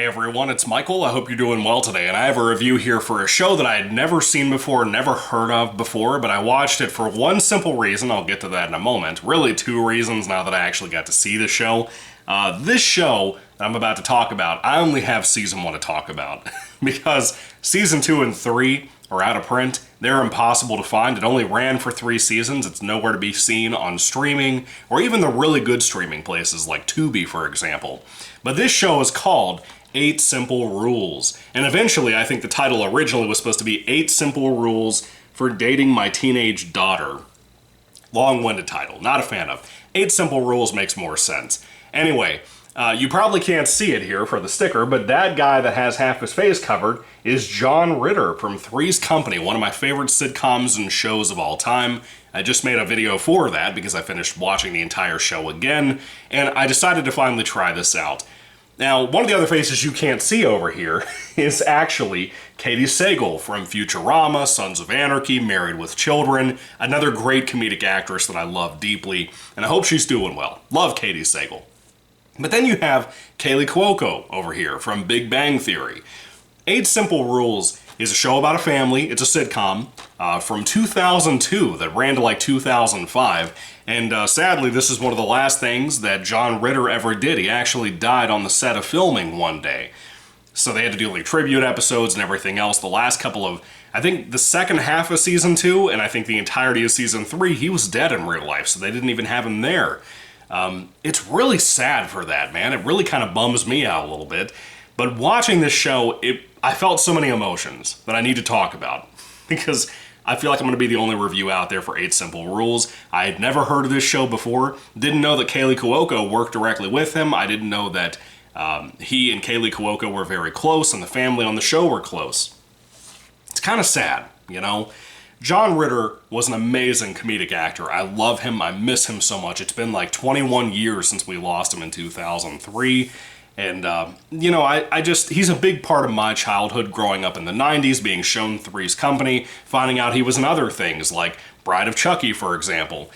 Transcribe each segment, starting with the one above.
Hey everyone, it's Michael. I hope you're doing well today, and I have a review here for a show that I had never seen before, never heard of before, but I watched it for one simple reason. I'll get to that in a moment. Really two reasons now that I actually got to see the show. This show that I'm about to talk about, I only have season 1 to talk about because season 2 and 3 are out of print. They're impossible to find. It only ran for 3 seasons. It's nowhere to be seen on streaming or even the really good streaming places like Tubi, for example. But this show is called 8 Simple Rules. And eventually, I think the title originally was supposed to be 8 Simple Rules for Dating My Teenage Daughter. Long-winded title. Not a fan of. 8 Simple Rules makes more sense. Anyway, you probably can't see it here for the sticker, but that guy that has half his face covered is John Ritter from Three's Company, one of my favorite sitcoms and shows of all time. I just made a video for that because I finished watching the entire show again, and I decided to finally try this out. Now, one of the other faces you can't see over here is actually Katie Sagal from Futurama, Sons of Anarchy, Married with Children, another great comedic actress that I love deeply, and I hope she's doing well. Love Katie Sagal. But then you have Kaley Cuoco over here from Big Bang Theory. 8 Simple Rules is a show about a family. It's a sitcom from 2002 that ran to like 2005. And sadly, this is one of the last things that John Ritter ever did. He actually died on the set of filming one day. So they had to do like tribute episodes and everything else. The last couple of, I think the second half of season 2 and I think the entirety of season 3, he was dead in real life. So they didn't even have him there. It's really sad for that, man. It really kind of bums me out a little bit. But watching this show, I felt so many emotions that I need to talk about because I feel like I'm going to be the only review out there for 8 Simple Rules. I had never heard of this show before. Didn't know that Kaley Cuoco worked directly with him. I didn't know that he and Kaley Cuoco were very close and the family on the show were close. It's kind of sad, you know? John Ritter was an amazing comedic actor. I love him. I miss him so much. It's been like 21 years since we lost him in 2003. And, you know, he's a big part of my childhood growing up in the 90s, being shown Three's Company, finding out he was in other things like Bride of Chucky, for example.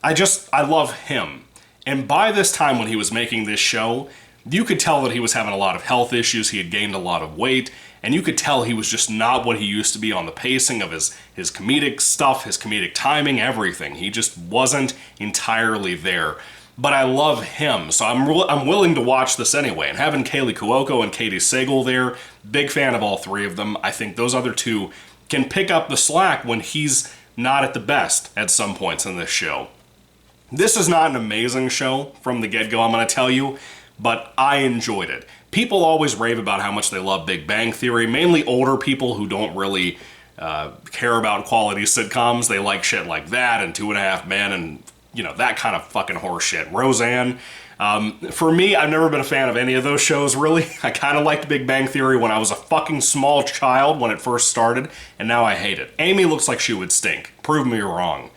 I love him. And by this time when he was making this show, you could tell that he was having a lot of health issues. He had gained a lot of weight. And you could tell he was just not what he used to be on the pacing of his comedic stuff, his comedic timing, everything. He just wasn't entirely there. But I love him, so I'm willing to watch this anyway. And having Kaley Cuoco and Katie Sagal there, big fan of all 3 of them. I think those other 2 can pick up the slack when he's not at the best at some points in this show. This is not an amazing show from the get-go, I'm going to tell you, but I enjoyed it. People always rave about how much they love Big Bang Theory, mainly older people who don't really care about quality sitcoms. They like shit like that and 2.5 Men and, you know, that kind of fucking horse shit. Roseanne. For me, I've never been a fan of any of those shows, really. I kind of liked Big Bang Theory when I was a fucking small child when it first started, and now I hate it. Amy looks like she would stink. Prove me wrong.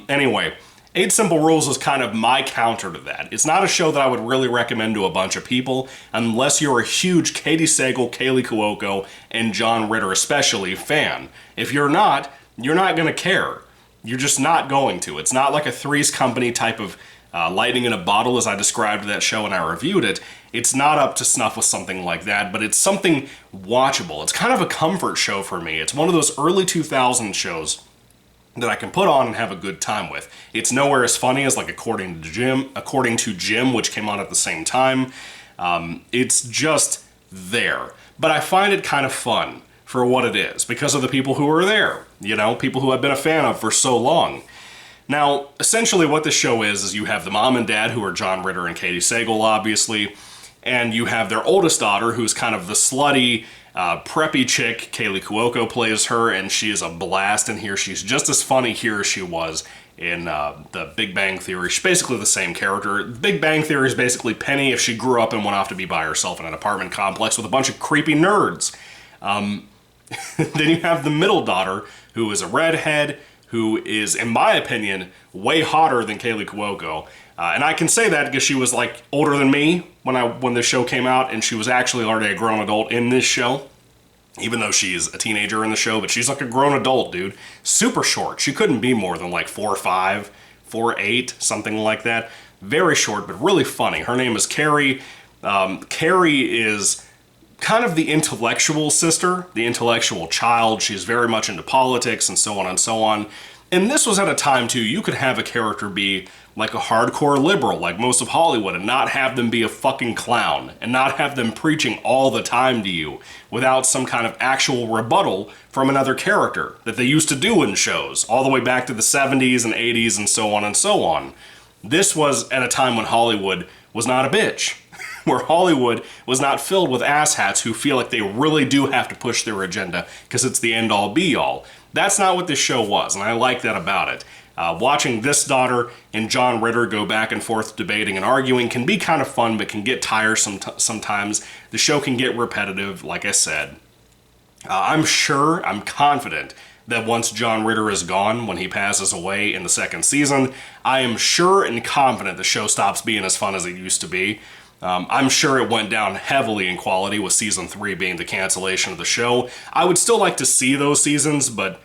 Anyway, 8 Simple Rules is kind of my counter to that. It's not a show that I would really recommend to a bunch of people unless you're a huge Katie Sagal, Kaley Cuoco, and John Ritter especially fan. If you're not going to care. You're just not going to. It's not like a Three's Company type of lightning in a bottle as I described that show when I reviewed it. It's not up to snuff with something like that, but it's something watchable. It's kind of a comfort show for me. It's one of those early 2000s shows that I can put on and have a good time with. It's nowhere as funny as like According to Jim, which came on at the same time. It's just there. But I find it kind of fun for what it is, because of the people who are there, you know, people who I've been a fan of for so long. Now, essentially what this show is you have the mom and dad who are John Ritter and Katie Sagal, obviously, and you have their oldest daughter who's kind of the slutty, preppy chick. Kaley Cuoco plays her, and she is a blast in here. She's just as funny here as she was in the Big Bang Theory. She's basically the same character. Big Bang Theory is basically Penny if she grew up and went off to be by herself in an apartment complex with a bunch of creepy nerds. Then you have the middle daughter, who is a redhead, who is, in my opinion, way hotter than Kaley Cuoco. And I can say that because she was, like, older than me when this show came out, and she was actually already a grown adult in this show. Even though she's a teenager in the show, but she's like a grown adult, dude. Super short. She couldn't be more than, like, 4'5", 4'8", something like that. Very short, but really funny. Her name is Carrie. Carrie is kind of the intellectual sister, the intellectual child. She's very much into politics and so on and so on. And this was at a time, too, you could have a character be like a hardcore liberal, like most of Hollywood, and not have them be a fucking clown, and not have them preaching all the time to you without some kind of actual rebuttal from another character that they used to do in shows, all the way back to the 70s and 80s and so on and so on. This was at a time when Hollywood was not a bitch, where Hollywood was not filled with asshats who feel like they really do have to push their agenda because it's the end-all be-all. That's not what this show was, and I like that about it. Watching this daughter and John Ritter go back and forth debating and arguing can be kind of fun, but can get tiresome sometimes. The show can get repetitive, like I said. I'm confident that once John Ritter is gone, when he passes away in the second season, I am sure and confident the show stops being as fun as it used to be. I'm sure it went down heavily in quality with season 3 being the cancellation of the show. I would still like to see those seasons, but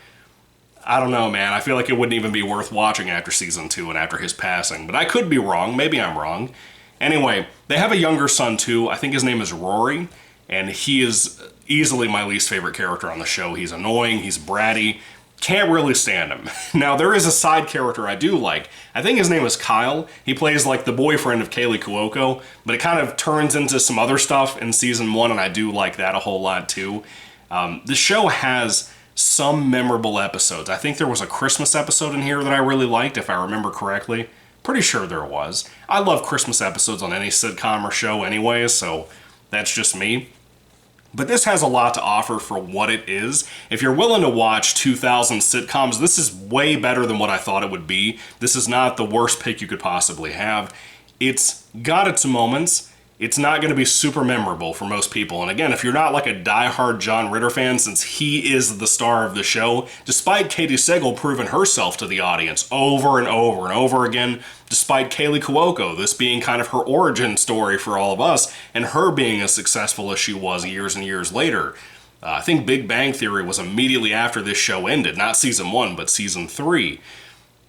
I don't know, man. I feel like it wouldn't even be worth watching after season 2 and after his passing. But I could be wrong. Maybe I'm wrong. Anyway, they have a younger son too. I think his name is Rory, and he is easily my least favorite character on the show. He's annoying, he's bratty, can't really stand him. Now, there is a side character I do like. I think his name is Kyle. He plays like the boyfriend of Kaylee Cuoco, but it kind of turns into some other stuff in season 1, and I do like that a whole lot too. The show has some memorable episodes. I think there was a Christmas episode in here that I really liked, if I remember correctly. Pretty sure there was. I love Christmas episodes on any sitcom or show anyway, so that's just me. But this has a lot to offer for what it is. If you're willing to watch 2000 sitcoms, this is way better than what I thought it would be. This is not the worst pick you could possibly have. It's got its moments. It's not going to be super memorable for most people. And again, if you're not like a diehard John Ritter fan, since he is the star of the show, despite Katie Sagal proving herself to the audience over and over and over again, despite Kaylee Cuoco, this being kind of her origin story for all of us, and her being as successful as she was years and years later. I think Big Bang Theory was immediately after this show ended, not season 1, but season 3.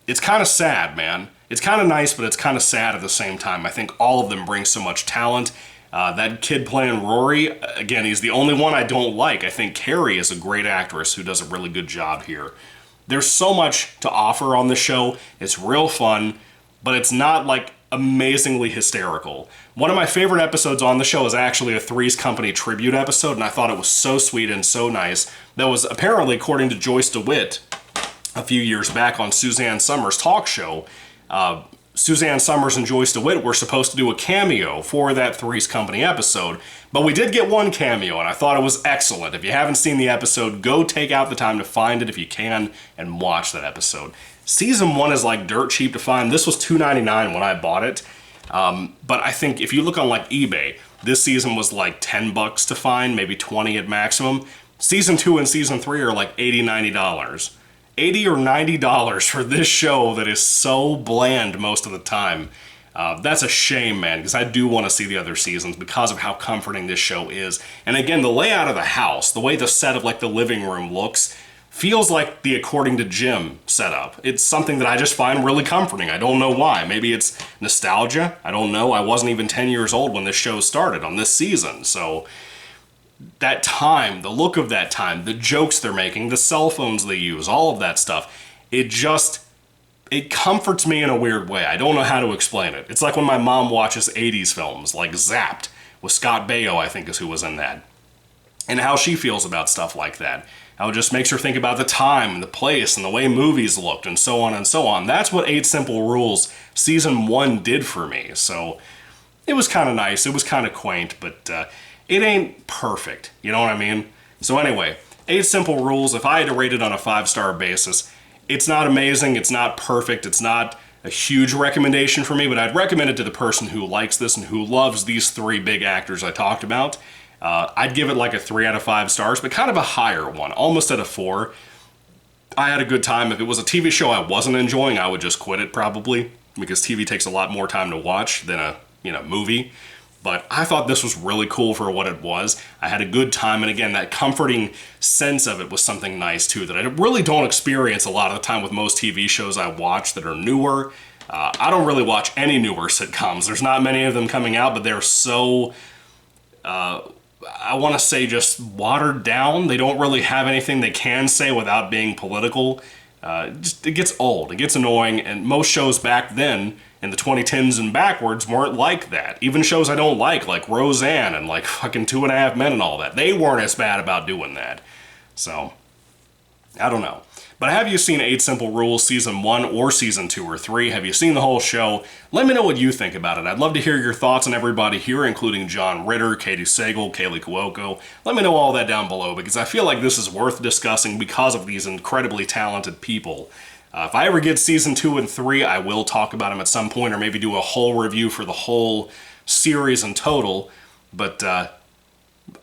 It's kind of sad, man. It's kind of nice, but it's kind of sad at the same time. I think all of them bring so much talent. That kid playing Rory, again, he's the only one I don't like. I think Carrie is a great actress who does a really good job here. There's so much to offer on the show. It's real fun, but it's not like amazingly hysterical. One of my favorite episodes on the show is actually a Three's Company tribute episode, and I thought it was so sweet and so nice. That was apparently, according to Joyce DeWitt, a few years back on Suzanne Summers' talk show, Suzanne Summers and Joyce DeWitt were supposed to do a cameo for that Three's Company episode, but we did get one cameo, and I thought it was excellent. If you haven't seen the episode, go take out the time to find it if you can and watch that episode. Season 1 is like dirt cheap to find. This was $2.99 when I bought it, but I think if you look on like eBay, this season was like $10 to find, maybe $20 at maximum. Season 2 and Season 3 are like $80, $90. $80 or $90 for this show that is so bland most of the time. That's a shame, man, because I do want to see the other seasons because of how comforting this show is. And again, the layout of the house, the way the set of like the living room looks, feels like the According to Jim setup. It's something that I just find really comforting. I don't know why. Maybe it's nostalgia. I don't know. I wasn't even 10 years old when this show started on this season, so that time, the look of that time, the jokes they're making, the cell phones they use, all of that stuff, it comforts me in a weird way. I don't know how to explain it. It's like when my mom watches 80s films, like Zapped, with Scott Baio, I think is who was in that, and how she feels about stuff like that. How it just makes her think about the time and the place and the way movies looked and so on and so on. That's what 8 Simple Rules Season 1 did for me. So it was kind of nice. It was kind of quaint, but it ain't perfect, you know what I mean? So anyway, 8 Simple Rules, if I had to rate it on a 5-star basis, it's not amazing, it's not perfect, it's not a huge recommendation for me, but I'd recommend it to the person who likes this and who loves these 3 big actors I talked about. I'd give it like a 3 out of 5 stars, but kind of a higher one, almost at a 4. I had a good time. If it was a TV show I wasn't enjoying, I would just quit it probably, because TV takes a lot more time to watch than a movie. But I thought this was really cool for what it was. I had a good time, and again, that comforting sense of it was something nice too that I really don't experience a lot of the time with most TV shows I watch that are newer. I don't really watch any newer sitcoms. There's not many of them coming out, but they're so I want to say just watered down. They don't really have anything they can say without being political. It gets old, it gets annoying, and most shows back then, in the 2010s and backwards, weren't like that. Even shows I don't like Roseanne and like fucking Two and a Half Men and all that, they weren't as bad about doing that. So, I don't know. But have you seen 8 Simple Rules Season 1 or Season 2 or 3? Have you seen the whole show? Let me know what you think about it. I'd love to hear your thoughts on everybody here, including John Ritter, Katie Sagal, Kaylee Cuoco. Let me know all that down below, because I feel like this is worth discussing because of these incredibly talented people. If I ever get Season 2 and 3, I will talk about them at some point, or maybe do a whole review for the whole series in total. But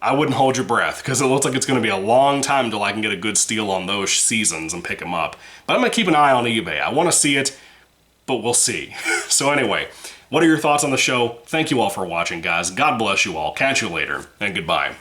I wouldn't hold your breath, because it looks like it's going to be a long time until I can get a good steal on those seasons and pick them up. But I'm going to keep an eye on eBay. I want to see it, but we'll see. So anyway, what are your thoughts on the show? Thank you all for watching, guys. God bless you all. Catch you later, and goodbye.